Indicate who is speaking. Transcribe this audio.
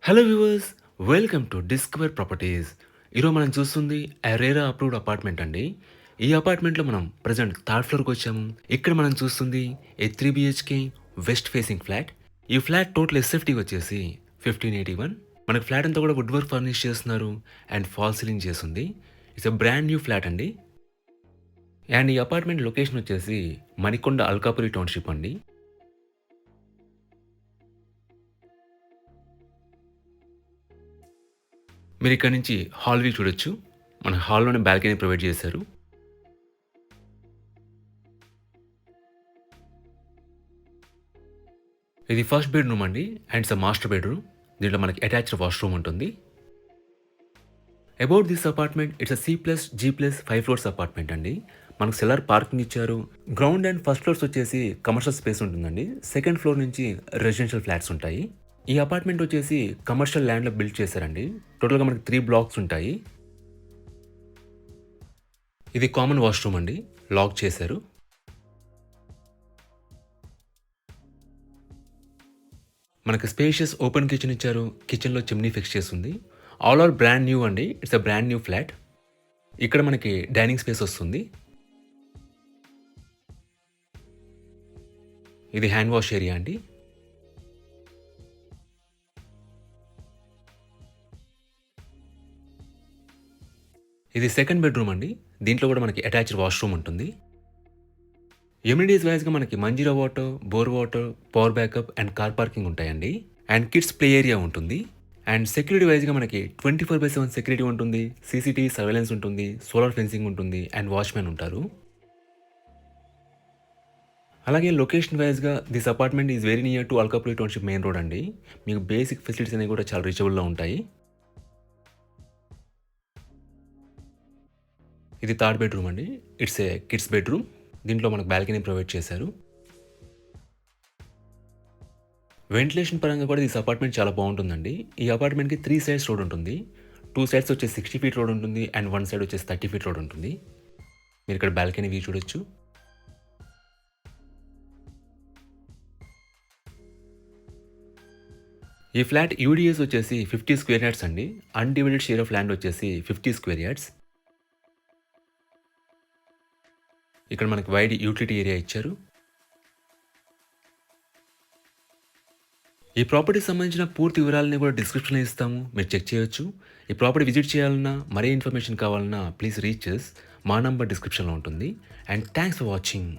Speaker 1: Hello viewers, welcome to discover properties. ఈరోజు మనం చూస్తుంది అరేరా అప్రూవ్డ్ అపార్ట్మెంట్ అండి. ఈ అపార్ట్మెంట్లో మనం ప్రజెంట్ థర్డ్ ఫ్లోర్కి వచ్చాము. ఇక్కడ మనం చూస్తుంది ఏ 3 బిహెచ్కే వెస్ట్ ఫేసింగ్ ఫ్లాట్. ఈ ఫ్లాట్ టోటల్ ఎస్ఎఫ్టీ వచ్చేసి 1581. మనకి ఫ్లాట్ అంతా కూడా వుడ్ వర్క్ ఫర్నిష్ చేస్తున్నారు అండ్ ఫాల్ సీలింగ్ చేస్తుంది. It's a brand new flat అండి. అండ్ ఈ అపార్ట్మెంట్ లొకేషన్ వచ్చేసి మణికొండ అల్కాపురి టౌన్షిప్ అండి. మీరు ఇక్కడ నుంచి హాల్ వ్యూ చూడొచ్చు. మన హాల్లోనే బాల్కనీ ప్రొవైడ్ చేశారు. ఇది ఫస్ట్ బెడ్రూమ్ అండి అండ్ ఇట్స్ మాస్టర్ బెడ్రూమ్. దీంట్లో మనకి అటాచ్డ్ వాష్రూమ్ ఉంటుంది. About this apartment it's C+G+5 floors apartment అండి. మనకు సెల్లర్ పార్కింగ్ ఇచ్చారు. గ్రౌండ్ అండ్ ఫస్ట్ ఫ్లోర్స్ వచ్చేసి కమర్షియల్ స్పేస్ ఉంటుందండి. సెకండ్ ఫ్లోర్ నుంచి రెసిడెన్షియల్ ఫ్లాట్స్ ఉంటాయి. ఈ అపార్ట్మెంట్ వచ్చేసి కమర్షియల్ ల్యాండ్లో బిల్డ్ చేశారండి. టోటల్గా మనకి 3 బ్లాక్స్ ఉంటాయి. ఇది కామన్ వాష్రూమ్ అండి, లాక్ చేశారు. మనకి స్పేషియస్ ఓపెన్ కిచెన్ ఇచ్చారు. కిచెన్లో చిమ్నీ ఫిక్స్ చేస్తుంది. ఆల్ ఆర్ బ్రాండ్ న్యూ అండి. It's a brand new flat. ఇక్కడ మనకి డైనింగ్ స్పేస్ వస్తుంది. ఇది హ్యాండ్ వాష్ ఏరియా అండి. ఇది సెకండ్ బెడ్రూమ్ అండి. దీంట్లో కూడా మనకి అటాచ్డ్ వాష్రూమ్ ఉంటుంది. ఎమ్యూనిటీస్ వైజ్గా మనకి Manjeera water, bore water, power backup and car parking ఉంటాయండి. అండ్ కిడ్స్ ప్లే ఏరియా ఉంటుంది. అండ్ సెక్యూరిటీ వైజ్గా మనకి 24/7 సెక్యూరిటీ ఉంటుంది. సీసీటీవీ సర్వేలెన్స్ ఉంటుంది. సోలార్ ఫెన్సింగ్ ఉంటుంది అండ్ వాచ్మెన్ ఉంటారు. అలాగే లొకేషన్ వైజ్గా this apartment is very near to Alkapuri township main road అండి. మీకు బేసిక్ ఫెసిలిటీస్ అనేవి కూడా చాలా రీచబుల్లో ఉంటాయి. ఇది థర్డ్ బెడ్రూమ్ అండి. It's a kids bedroom. దీంట్లో మనకు బాల్కనీ ప్రొవైడ్ చేశారు. వెంటిలేషన్ పరంగా కూడా దిస్ అపార్ట్మెంట్ చాలా బాగుంటుందండి. ఈ అపార్ట్మెంట్కి 3 సైడ్స్ రోడ్ ఉంటుంది. 2 సైడ్స్ వచ్చేసి 60 ఫీట్ రోడ్ ఉంటుంది అండ్ 1 సైడ్ వచ్చేసి 30 ఫీట్ రోడ్ ఉంటుంది. మీరు ఇక్కడ బాల్కనీ వ్యూ చూడొచ్చు. ఈ ఫ్లాట్ యూడిఎస్ వచ్చేసి 50 స్క్వేర్ యార్డ్స్ అండి. అన్డివైడెడ్ షేర్ ఆఫ్ ల్యాండ్ వచ్చేసి 50 స్క్వేర్ యార్డ్స్. ఇక్కడ మనకి వైడ్ యూటిలిటీ ఏరియా ఇచ్చారు. ఈ ప్రాపర్టీకి సంబంధించిన పూర్తి వివరాలని కూడా డిస్క్రిప్షన్లో ఇస్తాము, మీరు చెక్ చేయొచ్చు. ఈ ప్రాపర్టీ విజిట్ చేయాలన్నా, మరే ఇన్ఫర్మేషన్ కావాలన్నా ప్లీజ్ రీచ్ అస్. మా నంబర్ డిస్క్రిప్షన్లో ఉంటుంది. And thanks for watching.